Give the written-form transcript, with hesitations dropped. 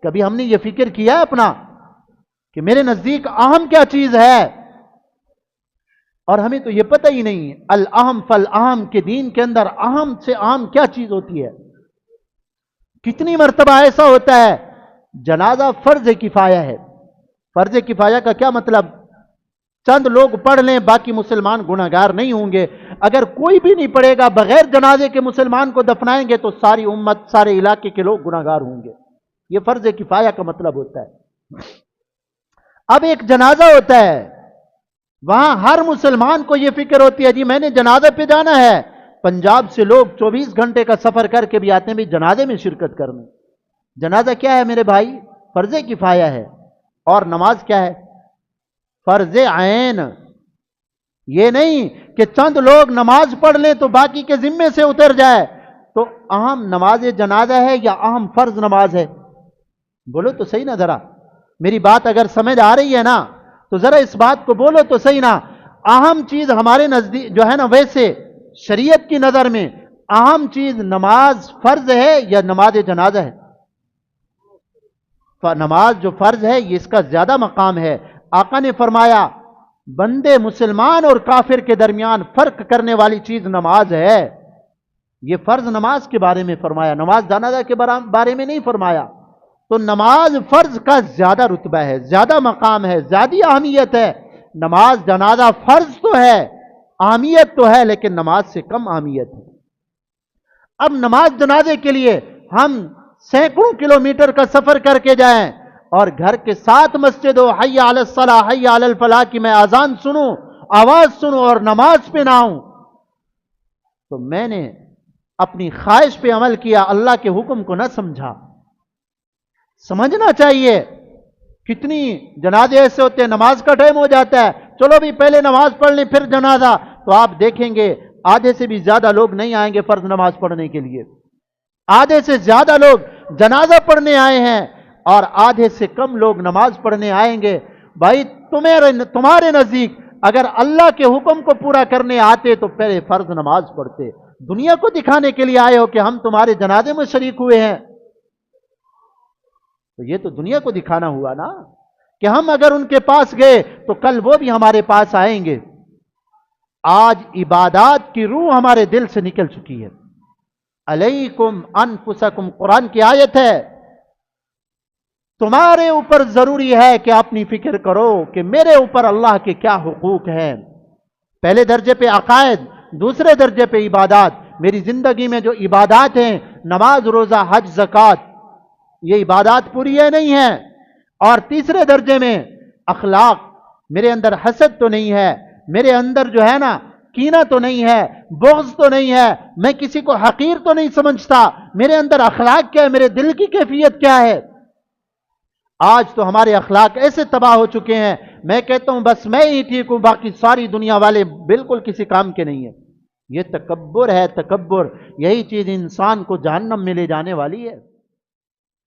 کبھی ہم نے یہ فکر کیا ہے اپنا کہ میرے نزدیک اہم کیا چیز ہے؟ اور ہمیں تو یہ پتہ ہی نہیں الاہم فالاہم کے دین کے اندر اہم سے اہم کیا چیز ہوتی ہے۔ کتنی مرتبہ ایسا ہوتا ہے جنازہ فرض کفایہ ہے۔ فرض کفایہ کا کیا مطلب؟ چند لوگ پڑھ لیں باقی مسلمان گناہگار نہیں ہوں گے۔ اگر کوئی بھی نہیں پڑھے گا، بغیر جنازے کے مسلمان کو دفنائیں گے تو ساری امت، سارے علاقے کے لوگ گناہگار ہوں گے۔ یہ فرض کفایہ کا مطلب ہوتا ہے۔ اب ایک جنازہ ہوتا ہے، وہاں ہر مسلمان کو یہ فکر ہوتی ہے جی میں نے جنازے پہ جانا ہے۔ پنجاب سے لوگ 24 گھنٹے کا سفر کر کے بھی آتے ہیں بھی جنازے میں شرکت کرنے۔ جنازہ کیا ہے میرے بھائی؟ فرض کفایہ ہے۔ اور نماز کیا ہے؟ فرض عین۔ یہ نہیں کہ چند لوگ نماز پڑھ لیں تو باقی کے ذمے سے اتر جائے۔ تو اہم نماز جنازہ ہے یا اہم فرض نماز ہے؟ بولو تو صحیح نا ذرا، میری بات اگر سمجھ آ رہی ہے نا تو ذرا اس بات کو بولو تو صحیح نا۔ اہم چیز ہمارے نزدیک جو ہے نا، ویسے شریعت کی نظر میں اہم چیز نماز فرض ہے یا نماز جنازہ ہے؟ نماز جو فرض ہے یہ اس کا زیادہ مقام ہے۔ آقا نے فرمایا بندے مسلمان اور کافر کے درمیان فرق کرنے والی چیز نماز ہے۔ یہ فرض نماز کے بارے میں فرمایا، نماز جنازہ کے بارے میں نہیں فرمایا۔ تو نماز فرض کا زیادہ رتبہ ہے، زیادہ مقام ہے، زیادہ اہمیت ہے۔ نماز جنازہ فرض تو ہے، اہمیت تو ہے، لیکن نماز سے کم اہمیت ہے۔ اب نماز جنازے کے لیے ہم سینکڑوں کلومیٹر کا سفر کر کے جائیں اور گھر کے ساتھ مسجد ہو، حی علی الصلاح حی علی الفلاح کی میں اذان سنوں، آواز سنوں اور نماز پہ نہ آؤں، تو میں نے اپنی خواہش پہ عمل کیا، اللہ کے حکم کو نہ سمجھا۔ سمجھنا چاہیے۔ کتنی جنازے ایسے ہوتے ہیں نماز کا ٹائم ہو جاتا ہے، چلو بھی پہلے نماز پڑھ لیں پھر جنازہ، تو آپ دیکھیں گے آدھے سے بھی زیادہ لوگ نہیں آئیں گے فرض نماز پڑھنے کے لیے۔ آدھے سے زیادہ لوگ جنازہ پڑھنے آئے ہیں اور آدھے سے کم لوگ نماز پڑھنے آئیں گے۔ بھائی تمہارے نزدیک اگر اللہ کے حکم کو پورا کرنے آتے تو پہلے فرض نماز پڑھتے۔ دنیا کو دکھانے کے لیے آئے ہو کہ ہم تمہارے جنازے میں شریک ہوئے ہیں، تو یہ تو دنیا کو دکھانا ہوا نا کہ ہم اگر ان کے پاس گئے تو کل وہ بھی ہمارے پاس آئیں گے۔ آج عبادات کی روح ہمارے دل سے نکل چکی ہے۔ علیکم انفسکم قرآن کی آیت ہے، تمہارے اوپر ضروری ہے کہ اپنی فکر کرو کہ میرے اوپر اللہ کے کیا حقوق ہیں۔ پہلے درجے پہ عقائد، دوسرے درجے پہ عبادات۔ میری زندگی میں جو عبادات ہیں، نماز، روزہ، حج، زکوٰۃ، یہ عبادات پوری ہے نہیں ہے۔ اور تیسرے درجے میں اخلاق، میرے اندر حسد تو نہیں ہے، میرے اندر جو ہے نا کینہ تو نہیں ہے، بغض تو نہیں ہے، میں کسی کو حقیر تو نہیں سمجھتا، میرے اندر اخلاق کیا ہے، میرے دل کی کیفیت کیا ہے۔ آج تو ہمارے اخلاق ایسے تباہ ہو چکے ہیں، میں کہتا ہوں بس میں ہی ٹھیک ہوں، باقی ساری دنیا والے بالکل کسی کام کے نہیں ہیں۔ یہ تکبر ہے، تکبر، یہی چیز انسان کو جہنم میں لے جانے والی ہے۔